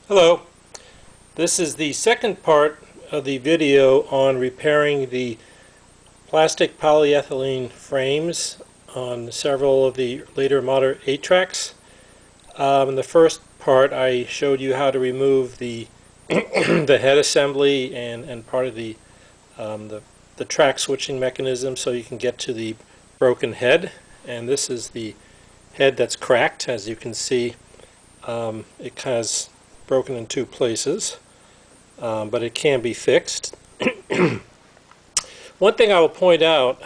Hello, this is the second part of the video on repairing the plastic polyethylene frames on several of the later modern 8-tracks. In the first part I showed you how to remove the the head assembly and part of the track switching mechanism so you can get to the broken head, and this is the head that's cracked. As you can see, it has broken in two places, but it can be fixed. One thing I will point out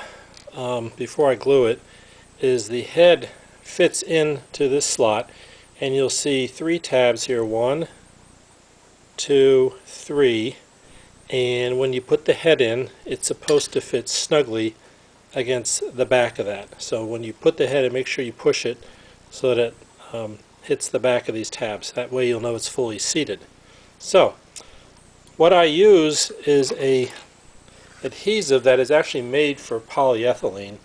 before I glue it is the head fits into this slot, and you'll see three tabs here, 1, 2, 3, and when you put the head in, it's supposed to fit snugly against the back of that. So when you put the head in, make sure you push it so that it hits the back of these tabs. That way you'll know it's fully seated. So what I use is a adhesive that is actually made for polyethylene.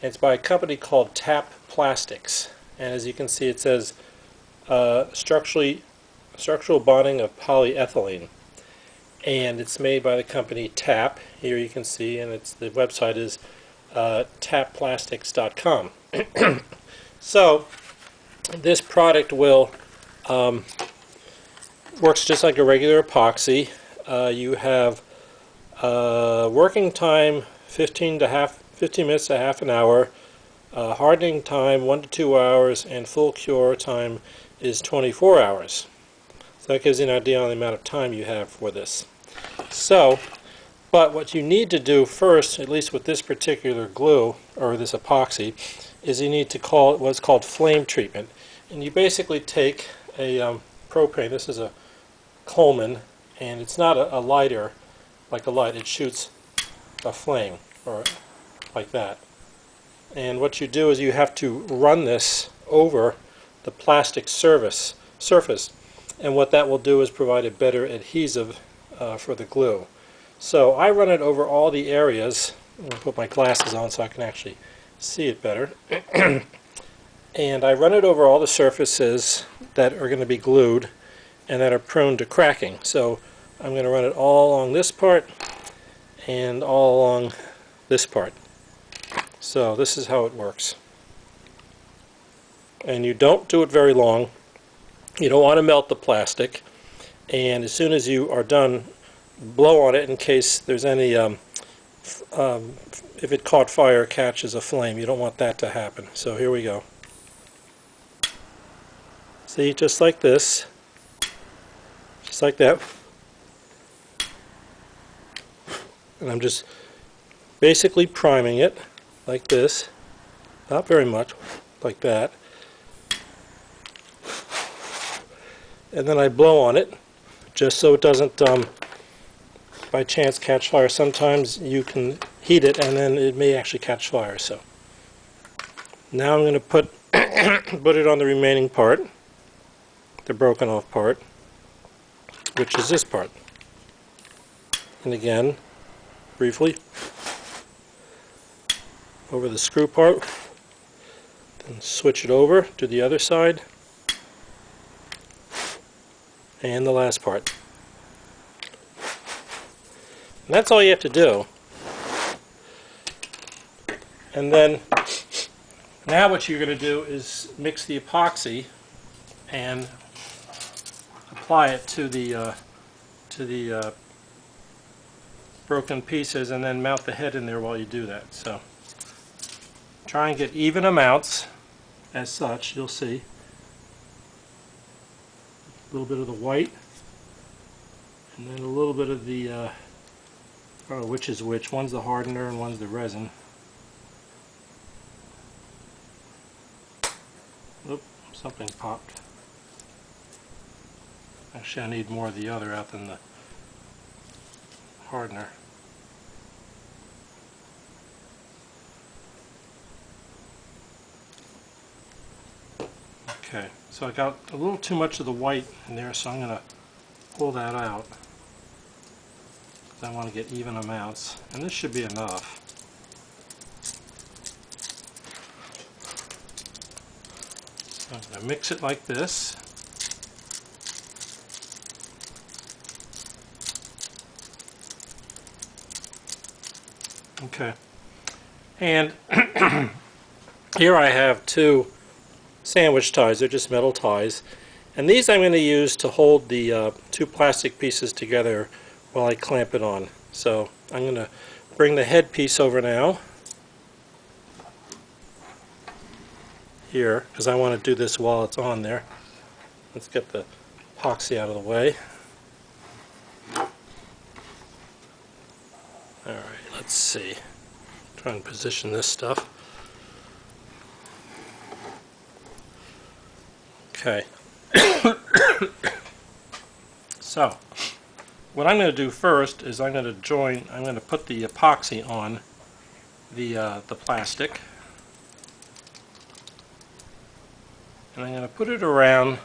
It's by a company called Tap Plastics, and as you can see it says structural bonding of polyethylene, and it's made by the company Tap. Here you can see, and the website is tapplastics.com. So this product will works just like a regular epoxy. You have working time 15 minutes to half an hour, hardening time 1 to 2 hours, and full cure time is 24 hours. So that gives you an idea on the amount of time you have for this. So, but what you need to do first, at least with this particular glue or this epoxy, is you need to call it what's called flame treatment. And you basically take a propane, this is a Coleman, and it's not a lighter like a light, it shoots a flame, or like that. And what you do is you have to run this over the plastic surface, and what that will do is provide a better adhesive for the glue. So I run it over all the areas. I'm going to put my glasses on so I can actually see it better. And I run it over all the surfaces that are going to be glued and that are prone to cracking. So I'm going to run it all along this part and all along this part. So this is how it works. And you don't do it very long. You don't want to melt the plastic. And as soon as you are done, blow on it in case there's any, if it caught fire, catches a flame. You don't want that to happen. So here we go. See, just like this. Just like that. And I'm just basically priming it like this, not very much, like that, and then I blow on it just so it doesn't by chance catch fire. Sometimes you can heat it and then it may actually catch fire. So now I'm going to put it on the remaining part, the broken off part, which is this part. And again, briefly over the screw part, then switch it over to the other side, and the last part. And that's all you have to do. And then now what you're going to do is mix the epoxy and apply it to the broken pieces, and then mount the head in there while you do that. So try and get even amounts as such. You'll see a little bit of the white and then a little bit of the I don't know which is which. One's the hardener and one's the resin. Oop, something popped. Actually, I need more of the other out than the hardener. Okay, so I got a little too much of the white in there, so I'm going to pull that out. I want to get even amounts, and this should be enough. So I'm going to mix it like this. Okay. And here I have two sandwich ties. They're just metal ties. And these I'm going to use to hold the two plastic pieces together while I clamp it on. So I'm going to bring the head piece over now, here, because I want to do this while it's on there. Let's get the epoxy out of the way. Alright, let's see. Try and position this stuff. Okay. So, what I'm going to do first is I'm going to put the epoxy on the plastic. And I'm going to put it around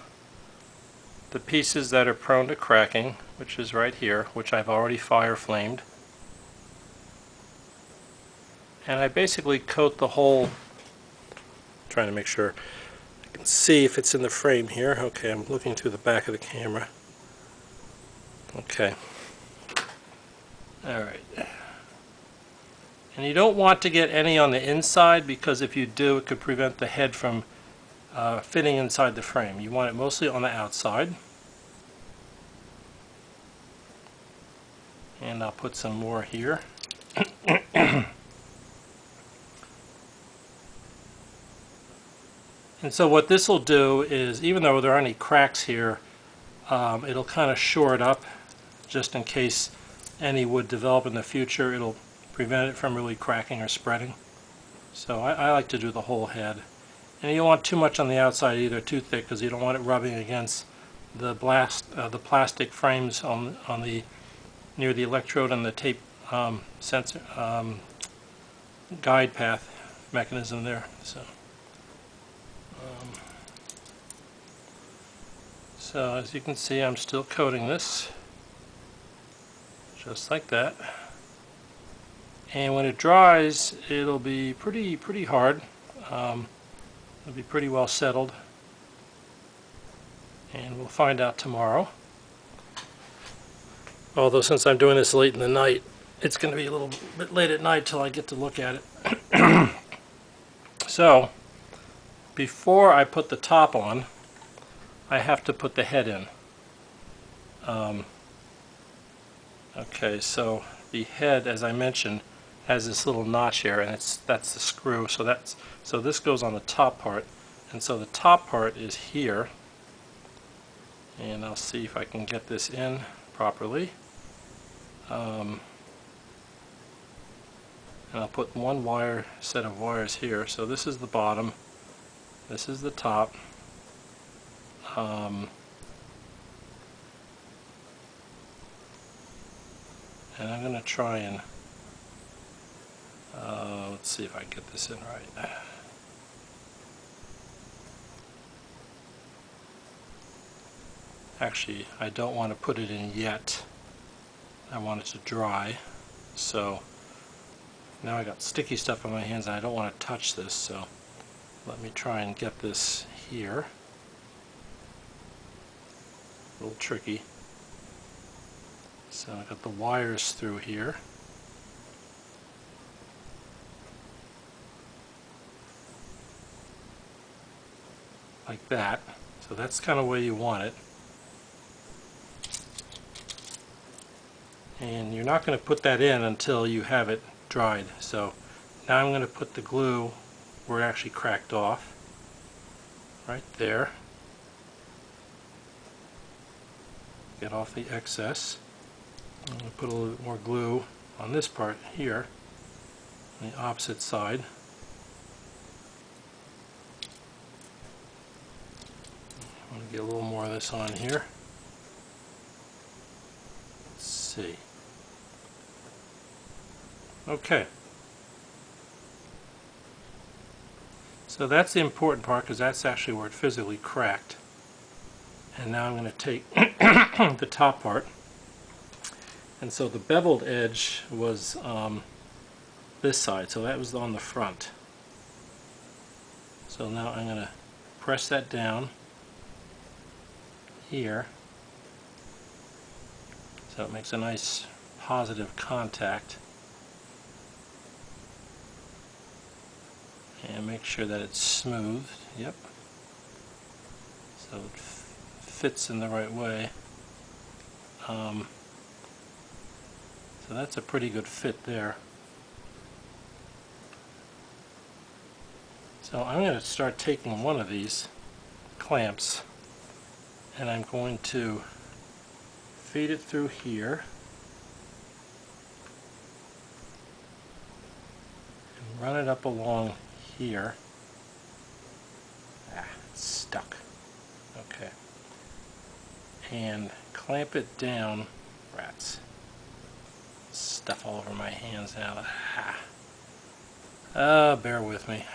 the pieces that are prone to cracking, which is right here, which I've already fire flamed. And I basically coat the whole, trying to make sure I can see if it's in the frame here. Okay, I'm looking through the back of the camera. Okay. Alright. And you don't want to get any on the inside, because if you do, it could prevent the head from fitting inside the frame. You want it mostly on the outside. And I'll put some more here. And so what this will do is, even though there aren't any cracks here, it'll kind of shore it up just in case any would develop in the future. It'll prevent it from really cracking or spreading. So I like to do the whole head. And you don't want too much on the outside either, too thick, because you don't want it rubbing against the plastic frames on the near the electrode and the tape sensor guide path mechanism there. So as you can see, I'm still coating this just like that. And when it dries, it'll be pretty hard. It'll be pretty well settled. And we'll find out tomorrow. Although since I'm doing this late in the night, it's going to be a little bit late at night till I get to look at it. So, before I put the top on, I have to put the head in. Okay, so the head, as I mentioned, has this little notch here, and that's the screw. So this goes on the top part, and so the top part is here. And I'll see if I can get this in properly. And I'll put one set of wires here. So this is the bottom, this is the top. And I'm going to try and let's see if I can get this in right. Actually, I don't want to put it in yet. I want it to dry. So now I got sticky stuff on my hands and I don't want to touch this, so let me try and get this here. A little tricky. So I got the wires through here. Like that. So that's kind of where you want it. And you're not going to put that in until you have it dried. So now I'm going to put the glue where it actually cracked off. Right there. Get off the excess. I'm going to put a little bit more glue on this part here, on the opposite side. I want to get a little more of this on here. Let's see. Okay. So that's the important part, because that's actually where it physically cracked. And now I'm going to take the top part. And so the beveled edge was this side, so that was on the front. So now I'm going to press that down here, so it makes a nice positive contact. And make sure that it's smooth. Yep. So it fits in the right way. So that's a pretty good fit there. So I'm going to start taking one of these clamps and I'm going to feed it through here and run it up along here. Ah, it's stuck. Okay. And clamp it down. Rats. Stuff all over my hands now. Bear with me.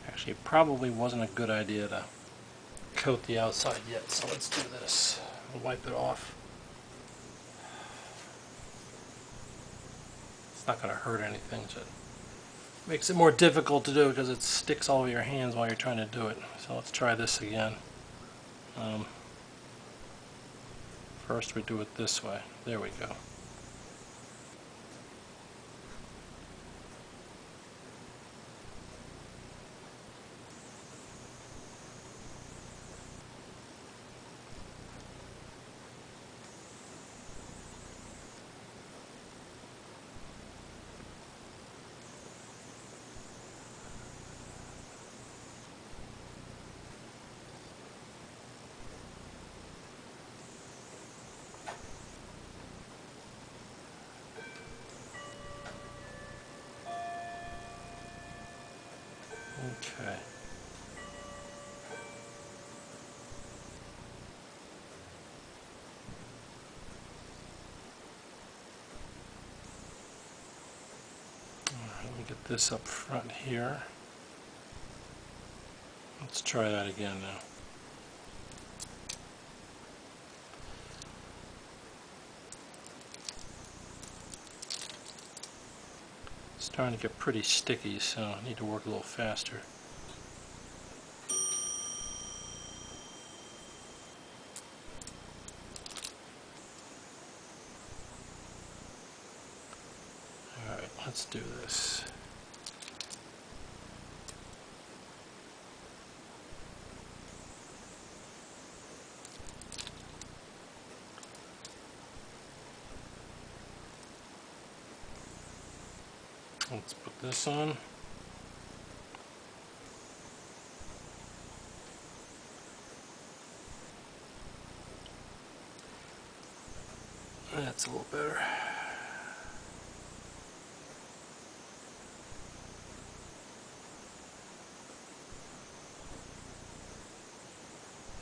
Actually, it probably wasn't a good idea to coat the outside yet, so let's do this. I'll wipe it off. It's not going to hurt anything, so it makes it more difficult to do because it sticks all over your hands while you're trying to do it. So let's try this again. First we do it this way. There we go. Okay. Alright, let me get this up front here. Let's try that again now. It's starting to get pretty sticky, so I need to work a little faster. Alright, let's do this. Let's put this on. That's a little better.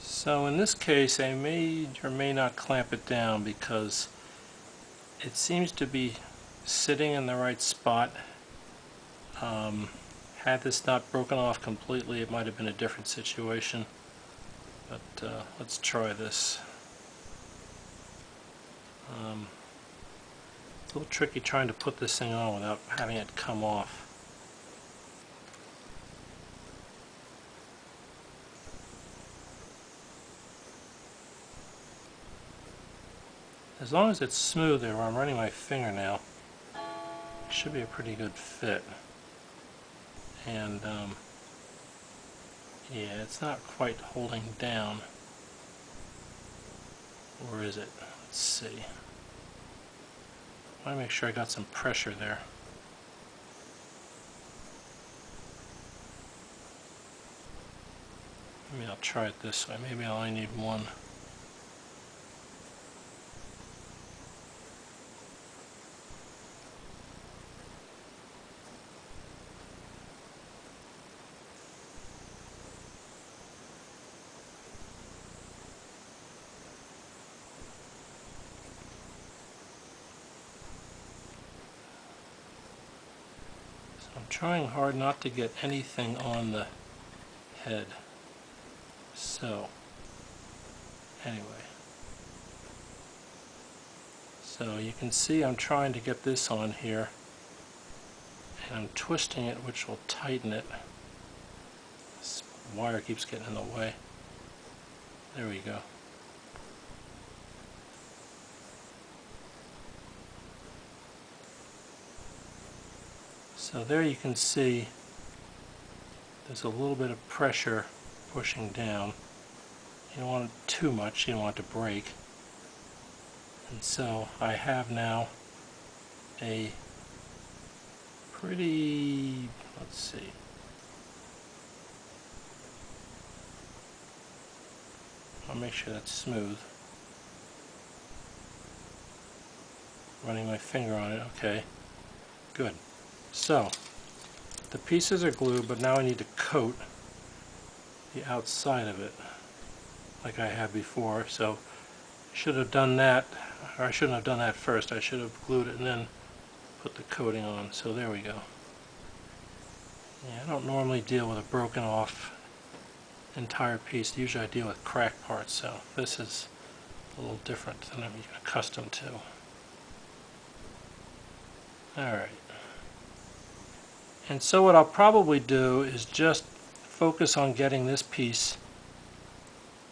So in this case I may or may not clamp it down because it seems to be sitting in the right spot. Had this not broken off completely, it might have been a different situation. But let's try this. It's a little tricky trying to put this thing on without having it come off. As long as it's smooth there where I'm running my fingernail, it should be a pretty good fit. And yeah, it's not quite holding down. Or is it? Let's see. I want to make sure I got some pressure there. Maybe I'll try it this way. Maybe I only need one. I'm trying hard not to get anything on the head. So, anyway. So you can see I'm trying to get this on here. And I'm twisting it, which will tighten it. This wire keeps getting in the way. There we go. So there you can see there's a little bit of pressure pushing down. You don't want it too much, you don't want it to break. And so I have now a pretty, let's see, I'll make sure that's smooth. Running my finger on it, okay, good. So the pieces are glued, but now I need to coat the outside of it like I had before. So I should have done that, or I shouldn't have done that first. I should have glued it and then put the coating on. So there we go. Yeah, I don't normally deal with a broken off entire piece. Usually I deal with cracked parts, so this is a little different than I'm accustomed to. Alright. And so what I'll probably do is just focus on getting this piece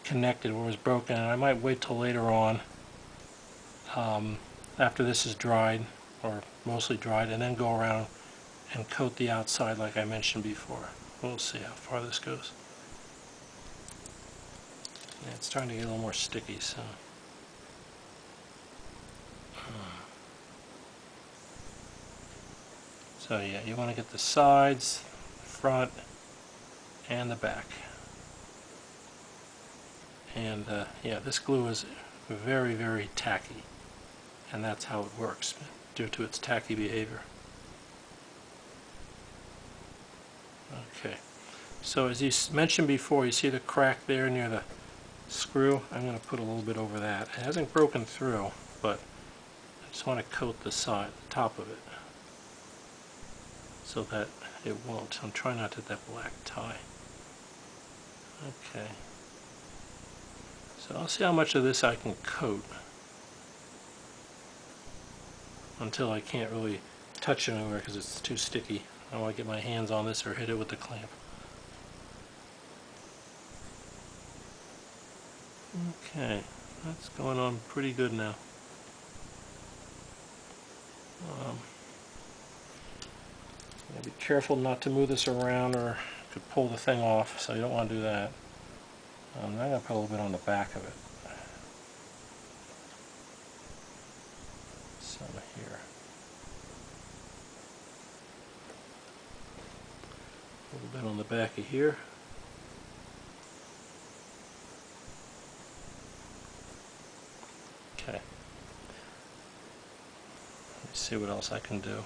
connected where it was broken, and I might wait till later on after this is dried, or mostly dried, and then go around and coat the outside like I mentioned before. We'll see how far this goes. Yeah, it's starting to get a little more sticky, so yeah, you want to get the sides, front, and the back. And yeah, this glue is very, very tacky, and that's how it works due to its tacky behavior. Okay, so as you mentioned before, you see the crack there near the screw? I'm going to put a little bit over that. It hasn't broken through, but I just want to coat the side, the top of it, so that it won't. I'm trying not to get that black tie. Okay. So I'll see how much of this I can coat until I can't really touch it anywhere because it's too sticky. I don't want to get my hands on this or hit it with the clamp. Okay, that's going on pretty good now. Be careful not to move this around or you could pull the thing off, so you don't want to do that. I'm going to put a little bit on the back of it. Some here. A little bit on the back of here. Okay. Let me see what else I can do.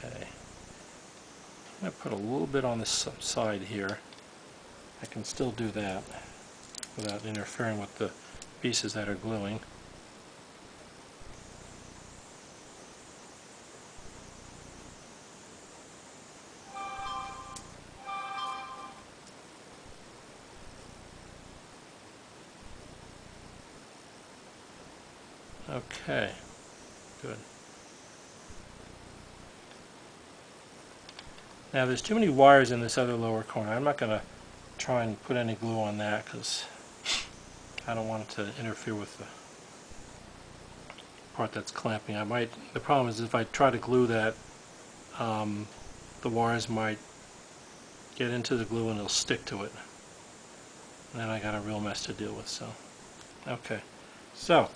Okay. I'm going to put a little bit on this side here. I can still do that without interfering with the pieces that are gluing. Okay, good. Now there's too many wires in this other lower corner. I'm not going to try and put any glue on that because I don't want it to interfere with the part that's clamping. The problem is if I try to glue that, the wires might get into the glue and it'll stick to it. And then I got a real mess to deal with. So, okay. So,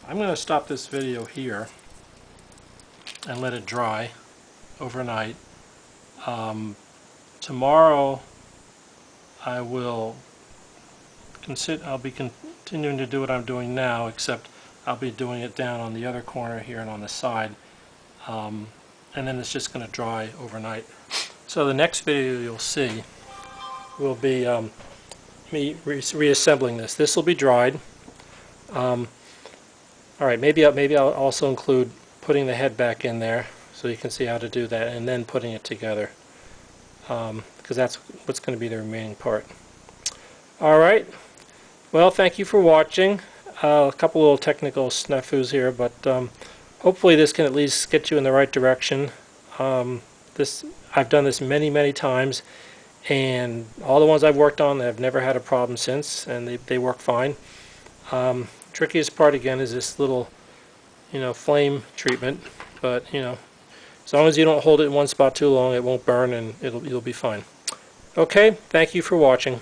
I'm going to stop this video here and let it dry overnight. Tomorrow I'll be continuing to do what I'm doing now, except I'll be doing it down on the other corner here and on the side, and then it's just going to dry overnight. So the next video you'll see will be me reassembling this. This will be dried. Alright, maybe I'll also include putting the head back in there so you can see how to do that, and then putting it together, because that's what's going to be the remaining part. Alright, well, thank you for watching. A couple little technical snafus here, but hopefully this can at least get you in the right direction. I've done this many times, and all the ones I've worked on have never had a problem since, and they work fine. Trickiest part again is this little, flame treatment, but as long as you don't hold it in one spot too long, it won't burn and you'll be fine. Okay, thank you for watching.